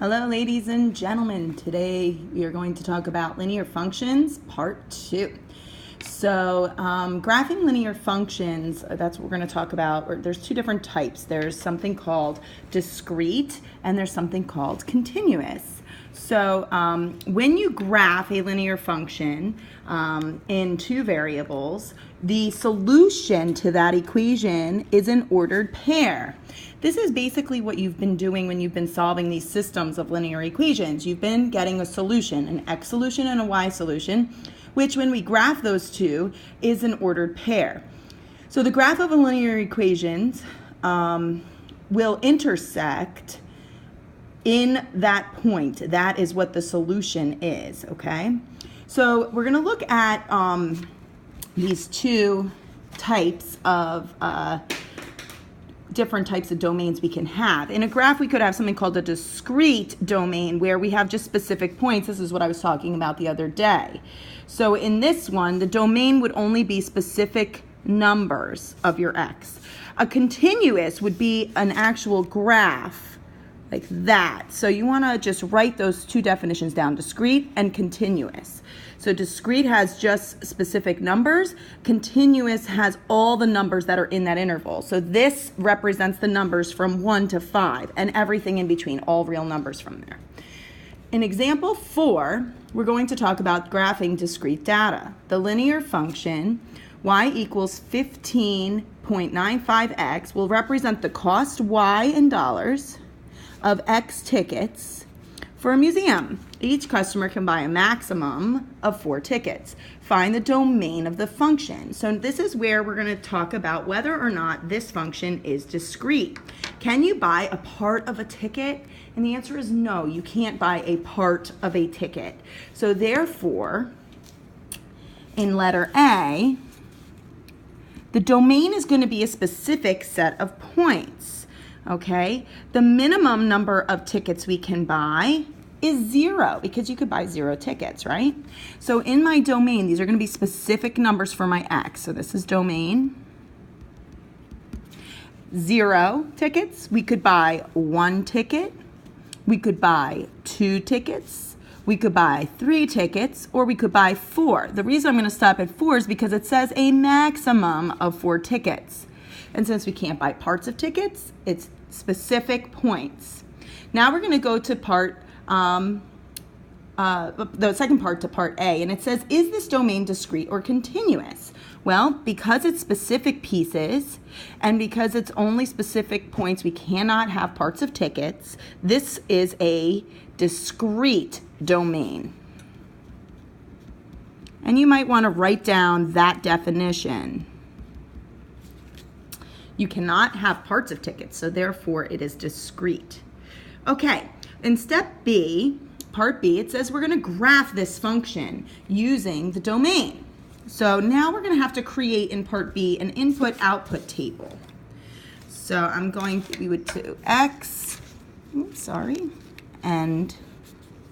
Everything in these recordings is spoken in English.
Hello, ladies and gentlemen. Today we are going to talk about linear functions, part 2. So graphing linear functions, that's what we're going to talk about. There's two different types. There's something called discrete and there's something called continuous. So when you graph a linear function in two variables, the solution to that equation is an ordered pair. This is basically what you've been doing when you've been solving these systems of linear equations. You've been getting a solution, an x solution and a y solution, which when we graph those two is an ordered pair. So the graph of a linear equations will intersect in that point. That is what the solution is, okay? So we're going to look at these two types of different types of domains we can have. In a graph, we could have something called a discrete domain where we have just specific points. This is what I was talking about the other day. So in this one, the domain would only be specific numbers of your x. A continuous would be an actual graph like that. So you want to just write those two definitions down, discrete and continuous. So discrete has just specific numbers. Continuous has all the numbers that are in that interval. So this represents the numbers from 1 to 5 and everything in between, all real numbers from there. In example 4, we're going to talk about graphing discrete data. The linear function y equals 15.95x will represent the cost y in dollars of x tickets for a museum. Each customer can buy a maximum of 4 tickets. Find the domain of the function. So this is where we're going to talk about whether or not this function is discrete. Can you buy a part of a ticket? And the answer is no, you can't buy a part of a ticket. So therefore, in letter A, the domain is going to be a specific set of points. Okay? The minimum number of tickets we can buy is 0 because you could buy 0 tickets, right? So in my domain, these are going to be specific numbers for my x. So this is domain. 0 tickets. We could buy 1 ticket. We could buy 2 tickets. We could buy 3 tickets, or we could buy 4. The reason I'm going to stop at 4 is because it says a maximum of 4 tickets. And since we can't buy parts of tickets, it's specific points. Now we're going to go to the second part to part A, and it says, is this domain discrete or continuous? Well, because it's specific pieces and because it's only specific points, we cannot have parts of tickets. This is a discrete domain. And you might want to write down that definition. You cannot have parts of tickets, so therefore it is discrete. Okay, in step B, part B, it says we're going to graph this function using the domain. So now we're going to have to create in part B an input-output table. So I'm going to do x, and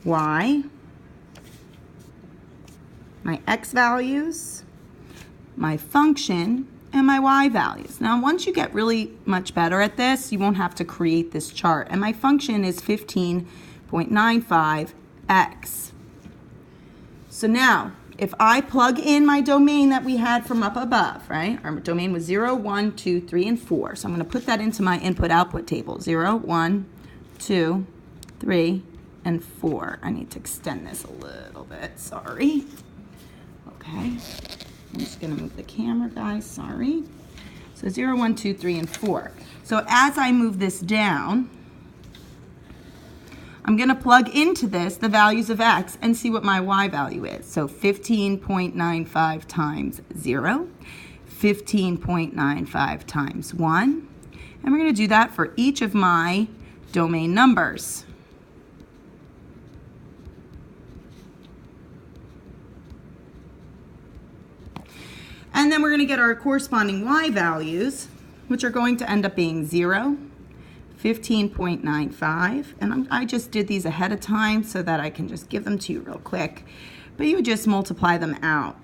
y, my x values, my function, and my y values. Now, once you get really much better at this, you won't have to create this chart. And my function is 15.95x. So now, if I plug in my domain that we had from up above, right? Our domain was 0, 1, 2, 3, and 4. So I'm going to put that into my input-output table. 0, 1, 2, 3, and 4. I need to extend this a little bit. Sorry. Okay. I'm just going to move the camera, guys. Sorry. So 0, 1, 2, 3, and 4. So as I move this down, I'm going to plug into this the values of x and see what my y value is. So 15.95 times 0, 15.95 times 1. And we're going to do that for each of my domain numbers. And then we're going to get our corresponding y values, which are going to end up being 0, 15.95. And I just did these ahead of time so that I can just give them to you real quick. But you would just multiply them out.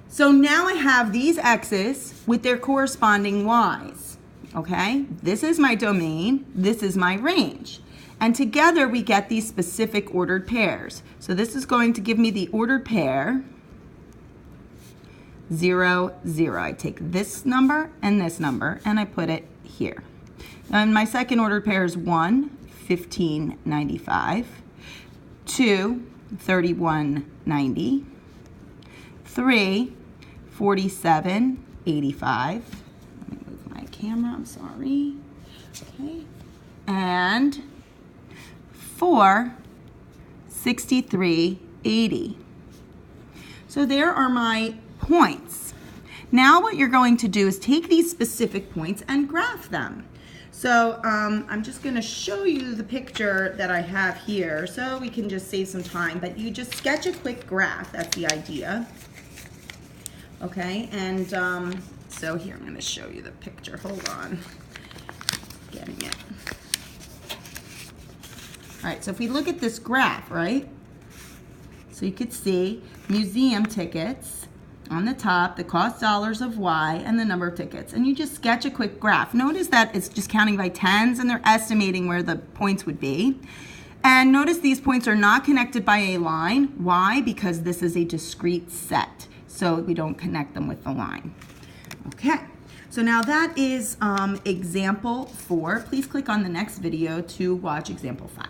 So now I have these x's with their corresponding y's. okay? This is my domain, this is my range. And together we get these specific ordered pairs. So this is going to give me the ordered pair 0, 0. I take this number and I put it here. And my second ordered pair is 1, 1595, 2, 3190, 3, 4785. Let me move my camera, I'm sorry. Okay. And 4, 6380. So there are my points. Now what you're going to do is take these specific points and graph them. So I'm just going to show you the picture that I have here so we can just save some time, but you just sketch a quick graph. That's the idea. Okay, and so here I'm going to show you the picture. Hold on. Getting it. All right, so if we look at this graph, right? So you could see museum tickets on the top, the cost dollars of Y, and the number of tickets. And you just sketch a quick graph. Notice that it's just counting by tens, and they're estimating where the points would be. And notice these points are not connected by a line. Why? Because this is a discrete set, so we don't connect them with the line. Okay, so now that is example 4. Please click on the next video to watch example 5.